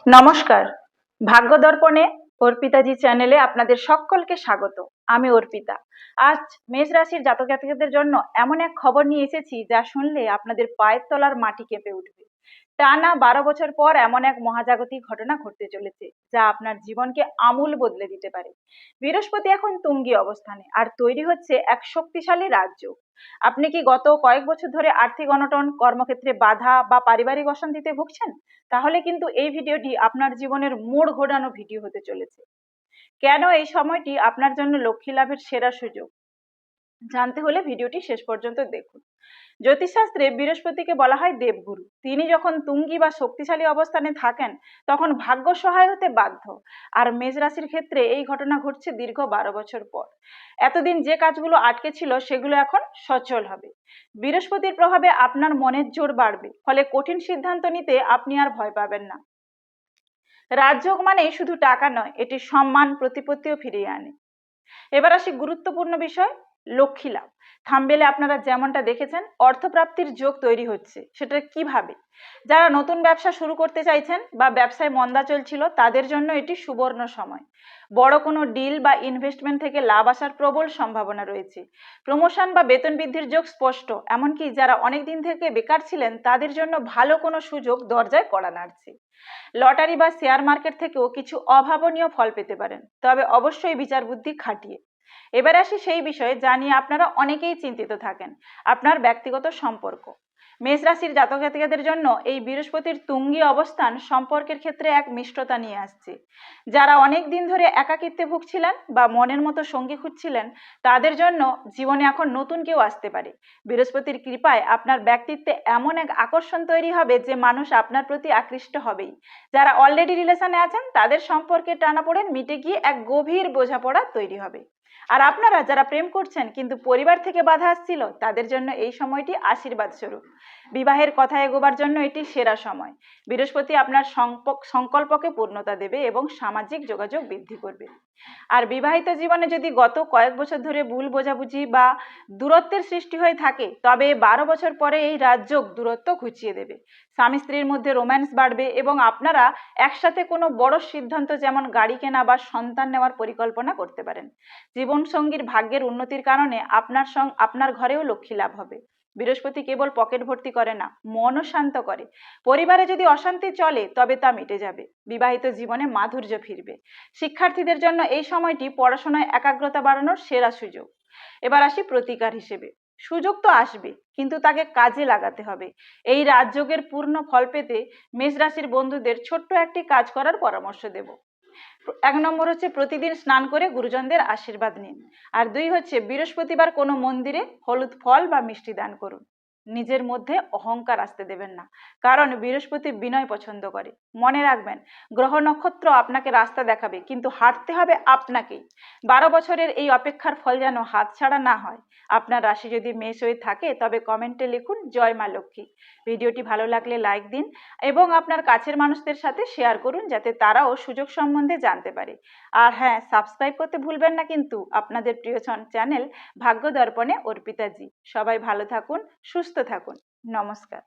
নমস্কার। ভাগ্য দর্পণে অর্পিতাজি চ্যানেলে আপনাদের সকলকে স্বাগত। আমি অর্পিতা। আজ মেষ রাশির জাতক জাতিকাদের জন্য এমন এক খবর নিয়ে এসেছি যা শুনলে আপনাদের পায়ের তলার মাটি কেঁপে উঠবে। টানা 12 বছর পর এমন এক মহাজাগতিক ঘটনা ঘটতে চলেছে যা আপনার জীবনকে আমূল বদলে দিতে পারে। বৃহস্পতি এখন তুঙ্গি অবস্থানে আর তৈরি হচ্ছে এক শক্তিশালী রাজযোগ। আপনি কি গত কয়েক বছর ধরে আর্থিক অনটন, কর্মক্ষেত্রে বাধা বা পারিবারিক অশান্তিতে ভুগছেন? তাহলে কিন্তু এই ভিডিওটি আপনার জীবনের মোড় ঘোরানো ভিডিও হতে চলেছে। কেন এই সময়টি আপনার জন্য লক্ষ্মী লাভের সেরা সুযোগ জানতে হলে ভিডিওটি শেষ পর্যন্ত দেখুন। জ্যোতিষশাস্ত্রে বৃহস্পতিকে বলা হয় দেবগুরু। তিনি যখন তুঙ্গি বা শক্তিশালী অবস্থানে থাকেন তখন ভাগ্য সহায় হতে বাধ্য। আর মেষ রাশির ক্ষেত্রে এই ঘটনা ঘটছে দীর্ঘ 12 বছর পর। এতদিন যে কাজগুলো আটকে ছিল সেগুলো এখন সচল হবে। বৃহস্পতির প্রভাবে আপনার মনের জোর বাড়বে, ফলে কঠিন সিদ্ধান্ত নিতে আপনি আর ভয় পাবেন না। রাজযোগ মানে শুধু টাকা নয়, এটি সম্মান, প্রতিপত্তিও ফিরিয়ে আনে। এবার আসি গুরুত্বপূর্ণ বিষয়, লক্ষ্মী লাভ। থাম্বনেলে আপনারা যেমনটা দেখেছেন, অর্থপ্রাপ্তির যোগ তৈরি হচ্ছে। সেটা কিভাবে? যারা নতুন ব্যবসা শুরু করতে চাইছেন বা ব্যবসায় মন্দা চলছিল তাদের জন্য এটি সুবর্ণ সময়। বড় কোনো ডিল বা ইনভেস্টমেন্ট থেকে লাভ আসার প্রবল সম্ভাবনা রয়েছে। প্রমোশন বা বেতন বৃদ্ধির যোগ স্পষ্ট। এমনকি যারা অনেকদিন থেকে বেকার ছিলেন তাদের জন্য ভালো কোনো সুযোগ দরজায় কড়া নাড়ছে। লটারি বা শেয়ার মার্কেট থেকেও কিছু অভাবনীয় ফল পেতে পারেন, তবে অবশ্যই বিচার বুদ্ধি খাটিয়ে। এবার আসি সেই বিষয়ে যা নিয়ে আপনারা অনেকেই চিন্তিত থাকেন, আপনার ব্যক্তিগত সম্পর্ক। মেষ রাশির জাতক জাতিকাদের জন্য এই বৃহস্পতির তুঙ্গি অবস্থান সম্পর্কের ক্ষেত্রে এক মিষ্টতা নিয়ে আসছে। যারা অনেক দিন ধরে একাকিত্বে ভুগছিলেন বা মনের মতো সঙ্গী খুঁজছিলেন তাদের জন্য জীবনে এখন নতুন কেউ আসতে পারে। বৃহস্পতির কৃপায় আপনার ব্যক্তিত্বে এমন এক আকর্ষণ তৈরি হবে যে মানুষ আপনার প্রতি আকৃষ্ট হবেই। যারা অলরেডি রিলেশনে আছেন তাদের সম্পর্কে টানাপোড়েন মিটে গিয়ে এক গভীর বোঝাপড়া তৈরি হবে। আর আপনারা যারা প্রেম করছেন কিন্তু পরিবার থেকে বাধা আসছিল তাদের জন্য এই সময়টি আশীর্বাদ স্বরূপ। বিবাহের কথা এগোবার জন্য এটি সেরা সময়। বৃহস্পতি আপনার সংকল্পকে পূর্ণতা দেবে এবং সামাজিক যোগাযোগ বৃদ্ধি করবে। আর বিবাহিত জীবনে যদি গত কয়েক বছর ধরে ভুল বোঝাবুঝি বা দূরত্বের সৃষ্টি হয়ে থাকে তবে 12 বছর পরে এই রাজযোগ দূরত্ব ঘুচিয়ে দেবে। স্বামী স্ত্রীর মধ্যে রোম্যান্স বাড়বে এবং আপনারা একসাথে কোনো বড় সিদ্ধান্ত যেমন গাড়ি কেনা বা সন্তান নেওয়ার পরিকল্পনা করতে পারেন। জীবনসঙ্গীর ভাগ্যের উন্নতির কারণে আপনার ঘরেও লক্ষ্মী লাভ হবে। বৃহস্পতি কেবল পকেট ভর্তি করে না, মনও শান্ত করে। পরিবারে যদি অশান্তি চলে তবে তা মিটে যাবে। বিবাহিত জীবনে মাধুর্য ফিরবে। শিক্ষার্থীদের জন্য এই সময়টি পড়াশোনায় একাগ্রতা বাড়ানোর সেরা সুযোগ। এবার আসি প্রতিকার হিসেবে। সুযোগ তো আসবে, কিন্তু তাকে কাজে লাগাতে হবে। এই রাজযোগের পূর্ণ ফল পেতে মেষ রাশির বন্ধুদের ছোট্ট একটি কাজ করার পরামর্শ দেব। 1 নম্বর হচ্ছে প্রতিদিন স্নান করে গুরুজনদের আশীর্বাদ নিন। আর 2 হচ্ছে বৃহস্পতিবার কোনো মন্দিরে হলুদ ফল বা মিষ্টি দান করুন। নিজের মধ্যে অহংকার আসতে দেবেন না, কারণ বৃহস্পতি বিনয় পছন্দ করে। মনে রাখবেন, গ্রহ নক্ষত্র আপনাকে রাস্তা দেখাবে, কিন্তু হাঁটতে হবে আপনাকেই। 12 বছরের এই অপেক্ষার ফল যেন হাতছাড়া না হয়। আপনার রাশি যদি মেষ হয়ে থাকে তবে কমেন্টে লিখুন জয় মা লক্ষ্মী। ভিডিওটি ভালো লাগলে লাইক দিন এবং আপনার কাছের মানুষদের সাথে শেয়ার করুন যাতে তারাও সুযোগ সম্বন্ধে জানতে পারে। আর হ্যাঁ, সাবস্ক্রাইব করতে ভুলবেন না কিন্তু আপনাদের প্রিয় চ্যানেল ভাগ্য দর্পণে অর্পিতাজি। সবাই ভালো থাকুন, সুস্থ থাকুন। নমস্কার।